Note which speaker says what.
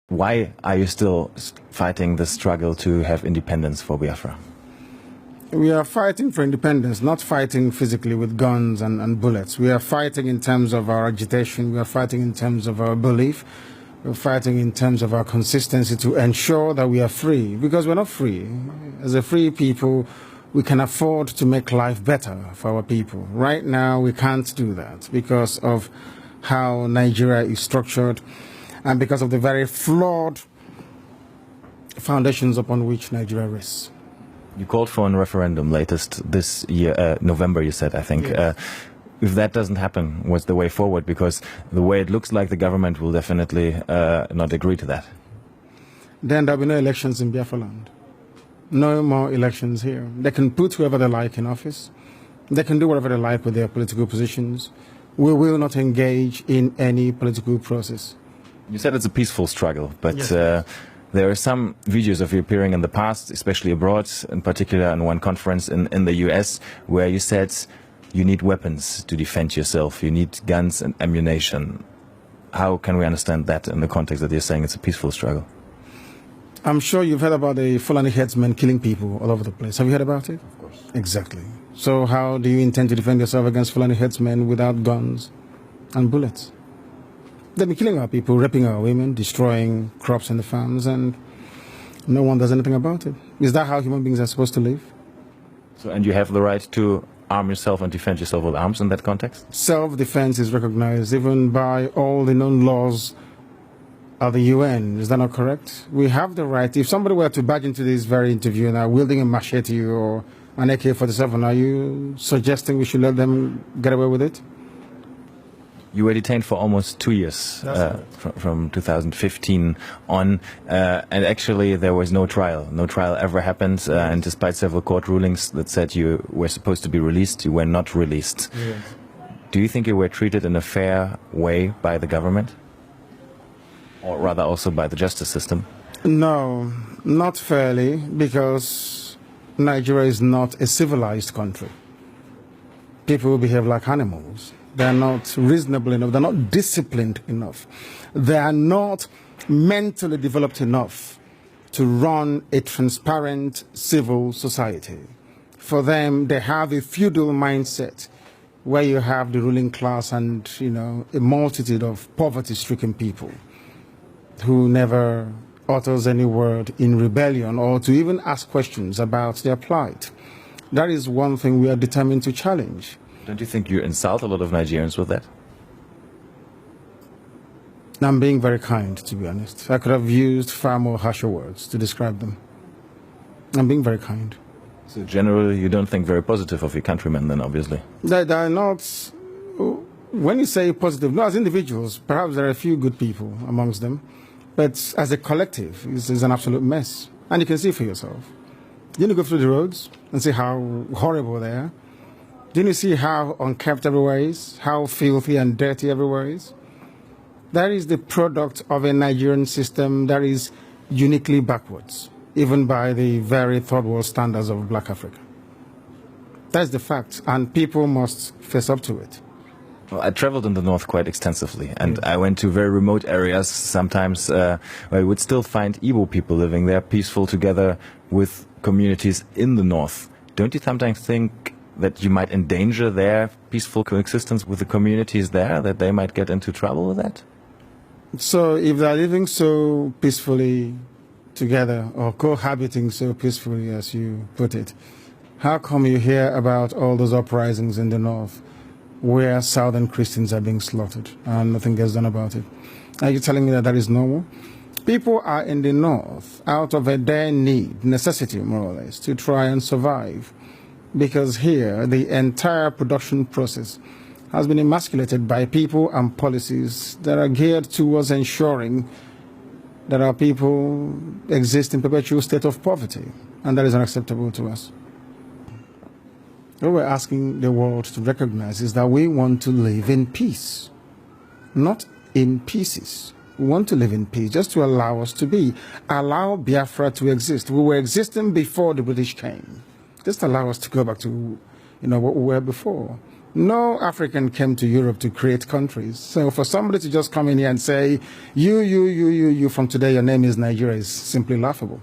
Speaker 1: Why are you still fighting the struggle to have independence for Biafra?
Speaker 2: We are fighting for independence, not fighting physically with guns and bullets. We are fighting in terms of our agitation. We are fighting in terms of our belief. We're fighting in terms of our consistency to ensure that we are free, because we're not free. As a free people, we can afford to make life better for our people. Right now, we can't do that because of how Nigeria is structured and because of the very flawed foundations upon which Nigeria rests.
Speaker 1: You called for a referendum latest this year, November, you said, I think.
Speaker 2: Yes.
Speaker 1: If that doesn't happen, what's the way forward? Because the way it looks like the government will definitely not agree to that.
Speaker 2: Then there'll be no elections in Biafra land. No more elections here. They can put whoever they like in office. They can do whatever they like with their political positions. We will not engage in any political process.
Speaker 1: You said it's a peaceful struggle, but
Speaker 2: Yes.
Speaker 1: there are some videos of you appearing in the past, especially abroad, in particular in one conference in the US, where you said you need weapons to defend yourself. You need guns and ammunition. How can we understand that in the context that you're saying it's a peaceful struggle?
Speaker 2: I'm sure you've heard about the Fulani headsmen killing people all over the place. Have you heard about it?
Speaker 1: Of course.
Speaker 2: Exactly. So how do you intend to defend yourself against Fulani headsmen without guns and bullets? They've been killing our people, raping our women, destroying crops in the farms, and no one does anything about it. Is that how human beings are supposed to live?
Speaker 1: So, and you have the right to arm yourself and defend yourself with arms in that context?
Speaker 2: Self-defense is recognized even by all the known laws of the UN. Is that not correct? We have the right. If somebody were to barge into this very interview now wielding a machete or an AK-47, are you suggesting we should let them get away with it?
Speaker 1: You were detained for almost 2 years, from 2015 on, and actually there was no trial. No trial ever happened, and despite several court rulings that said you were supposed to be released, you were not released.
Speaker 2: Yes.
Speaker 1: Do you think you were treated in a fair way by the government? Or rather also by the justice system?
Speaker 2: No, not fairly, because Nigeria is not a civilized country. People behave like animals. They're not reasonable enough. They're not disciplined enough. They are not mentally developed enough to run a transparent civil society. For them, they have a feudal mindset where you have the ruling class and, a multitude of poverty-stricken people who never utters any word in rebellion or to even ask questions about their plight. That is one thing we are determined to challenge.
Speaker 1: Don't you think you insult a lot of Nigerians with that?
Speaker 2: I'm being very kind, to be honest. I could have used far more harsher words to describe them. I'm being very kind.
Speaker 1: So generally you don't think very positive of your countrymen then, obviously?
Speaker 2: They are not... When you say positive, no, as individuals, perhaps there are a few good people amongst them, but as a collective, it's an absolute mess. And you can see for yourself. Didn't you go through the roads and see how horrible they are? Didn't you see how unkempt everywhere is? How filthy and dirty everywhere is? That is the product of a Nigerian system that is uniquely backwards, even by the very third world standards of Black Africa. That's the fact, and people must face up to it.
Speaker 1: Well, I traveled in the north quite extensively, and I went to very remote areas sometimes where you would still find Igbo people living there, peaceful together with communities in the north. Don't you sometimes think that you might endanger their peaceful coexistence with the communities there, that they might get into trouble with that?
Speaker 2: So if they're living so peacefully together, or cohabiting so peacefully as you put it, how come you hear about all those uprisings in the north where southern Christians are being slaughtered and nothing gets done about it? Are you telling me that that is normal? People are in the north out of a dire need, necessity more or less, to try and survive. Because here, the entire production process has been emasculated by people and policies that are geared towards ensuring that our people exist in perpetual state of poverty. And that is unacceptable to us. What we're asking the world to recognize is that we want to live in peace, not in pieces. We want to live in peace, just to allow us to be. Allow Biafra to exist. We were existing before the British came. Just allow us to go back to, what we were before. No African came to Europe to create countries. So for somebody to just come in here and say, you, from today, your name is Nigeria is simply laughable.